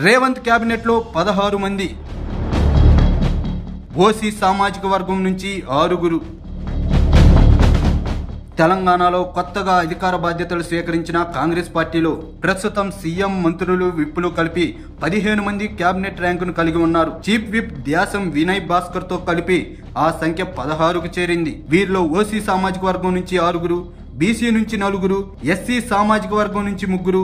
Revanth cabinet లో 16 మంది, OC సామాజిక వర్గం నుంచి 6. తెలంగాణలో కొత్తగా అధికార బాధ్యతలు స్వీకరించిన కాంగ్రెస్ పార్టీలో ప్రస్తుతం సీఎం, మంత్రులు, విప్పులు కలిపి 15 మంది కేబినెట్ ర్యాంకును కలిగి ఉన్నారు. చీఫ్ విప్ ధ్యాసం వినయ్ భాస్కర్ తో కలిపి ఆ సంఖ్య 16కు చేరింది. వీరిలో ఓసీ సామాజిక వర్గం నుంచి 6, బీసీ నుంచి 4, ఎస్సీ సామాజిక వర్గం నుంచి 3,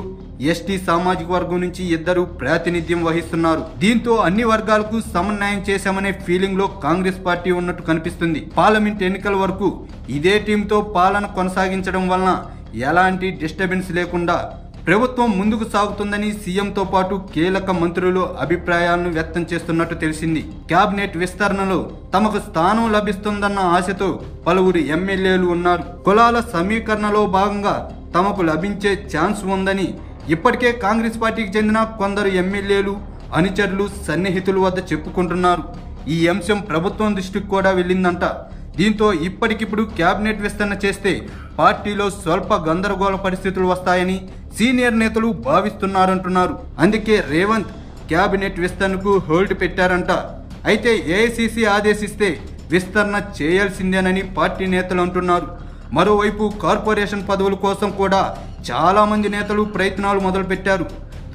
ఎస్టీ సామాజిక వర్గం నుంచి 2 ప్రాతినిధ్యం వహిస్తున్నారు. దీంతో అన్ని వర్గాలకు సమన్వయం చేశామనే ఫీలింగ్ లో కాంగ్రెస్ పార్టీ ఉన్నట్టు కనిపిస్తుంది. పార్లమెంట్ ఎన్నికల వరకు ఇదే టీంతో పాలన కొనసాగించడం వలన ఎలాంటి డిస్టర్బెన్స్ లేకుండా ప్రభుత్వం ముందుకు సాగుతుందని సీఎంతో పాటు కీలక మంత్రులు అభిప్రాయాలను వ్యక్తం చేస్తున్నట్టు తెలిసింది. కేబినెట్ విస్తరణలో తమకు స్థానం లభిస్తుందన్న ఆశతో పలువురు ఎమ్మెల్యేలు ఉన్నారు. కులాల సమీకరణలో భాగంగా తమకు లభించే ఛాన్స్ ఉందని ఇప్పటికే కాంగ్రెస్ పార్టీకి చెందిన కొందరు ఎమ్మెల్యేలు, అనుచరులు, సన్నిహితుల వద్ద చెప్పుకుంటున్నారు. ఈ అంశం ప్రభుత్వం దృష్టికి కూడా వెళ్ళిందంట. దీంతో ఇప్పటికిప్పుడు కేబినెట్ విస్తరణ చేస్తే పార్టీలో స్వల్ప గందరగోళ పరిస్థితులు వస్తాయని సీనియర్ నేతలు భావిస్తున్నారంటున్నారు. అందుకే రేవంత్ కేబినెట్ విస్తరణకు హోల్డ్ పెట్టారంట. అయితే ఏఐసీసీ ఆదేశిస్తే విస్తరణ చేయాల్సిందేనని పార్టీ నేతలు అంటున్నారు. మరోవైపు కార్పొరేషన్ పదవుల కోసం కూడా చాలా మంది నేతలు ప్రయత్నాలు మొదలుపెట్టారు.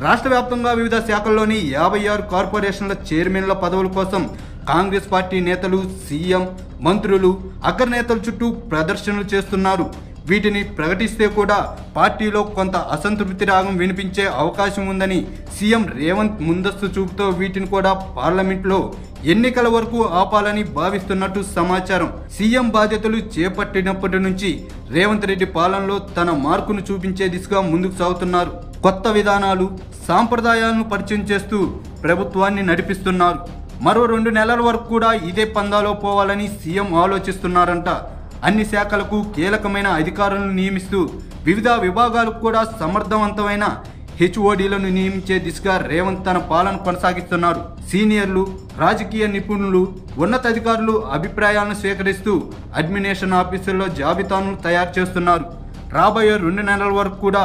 రాష్ట్ర వ్యాప్తంగా వివిధ శాఖల్లోని 56 కార్పొరేషన్ల చైర్మన్ల పదవుల కోసం కాంగ్రెస్ పార్టీ నేతలు, సీఎం, మంత్రులు, అగ్రనేతల చుట్టూ ప్రదర్శనలు చేస్తున్నారు. వీటిని ప్రకటిస్తే కూడా పార్టీలో కొంత అసంతృప్తి రాగం వినిపించే అవకాశం ఉందని సీఎం రేవంత్ ముందస్తు చూపుతో వీటిని కూడా పార్లమెంట్లో ఎన్నికల వరకు ఆపాలని భావిస్తున్నట్టు సమాచారం. సీఎం బాధ్యతలు చేపట్టినప్పటి నుంచి రేవంత్ రెడ్డి పాలనలో తన మార్కును చూపించే దిశగా ముందుకు సాగుతున్నారు. కొత్త విధానాలు, సాంప్రదాయాలను పరిచయం చేస్తూ ప్రభుత్వాన్ని నడిపిస్తున్నారు. మరో 2 నెలల వరకు కూడా ఇదే పందాలో పోవాలని సీఎం ఆలోచిస్తున్నారంట. అన్ని శాఖలకు కీలకమైన అధికారులను నియమిస్తూ వివిధ విభాగాలకు కూడా సమర్థవంతమైన హెచ్ఓడీలను నియమించే దిశగా రేవంత్ తన పాలన కొనసాగిస్తున్నారు. సీనియర్లు, రాజకీయ నిపుణులు, ఉన్నతాధికారులు అభిప్రాయాలను స్వీకరిస్తూ అడ్మినిస్ట్రేషన్ ఆఫీసుల్లో జాబితాను తయారు చేస్తున్నారు. రాబోయే 2 నెలల వరకు కూడా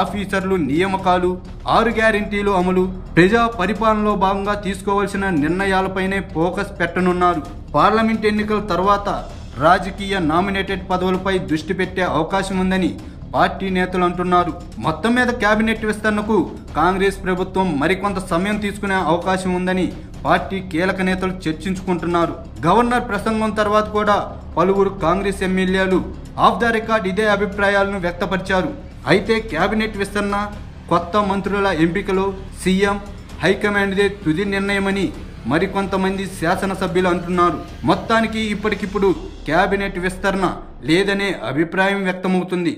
ఆఫీసర్లు నియామకాలు, 6 గ్యారెంటీలు అమలు, ప్రజా పరిపాలనలో భాగంగా తీసుకోవాల్సిన నిర్ణయాలపైనే ఫోకస్ పెట్టనున్నారు. పార్లమెంట్ ఎన్నికల తర్వాత రాజకీయ నామినేటెడ్ పదవులపై దృష్టి పెట్టే అవకాశం ఉందని పార్టీ నేతలు అంటున్నారు. మొత్తం మీద కేబినెట్ విస్తరణకు కాంగ్రెస్ ప్రభుత్వం మరికొంత సమయం తీసుకునే అవకాశం ఉందని పార్టీ కీలక నేతలు చర్చించుకుంటున్నారు. గవర్నర్ ప్రసంగం తర్వాత కూడా పలువురు కాంగ్రెస్ ఎమ్మెల్యేలు ఆఫ్ ద రికార్డ్ ఇదే అభిప్రాయాలను వ్యక్తపరిచారు. అయితే కేబినెట్ విస్తరణ, కొత్త మంత్రుల ఎంపికలో సీఎం, హైకమాండ్దే తుది నిర్ణయమని మరికొంతమంది శాసనసభ్యులు అంటున్నారు. మొత్తానికి ఇప్పటికిప్పుడు కేబినెట్ విస్తరణ లేదనే అభిప్రాయం వ్యక్తమవుతుంది.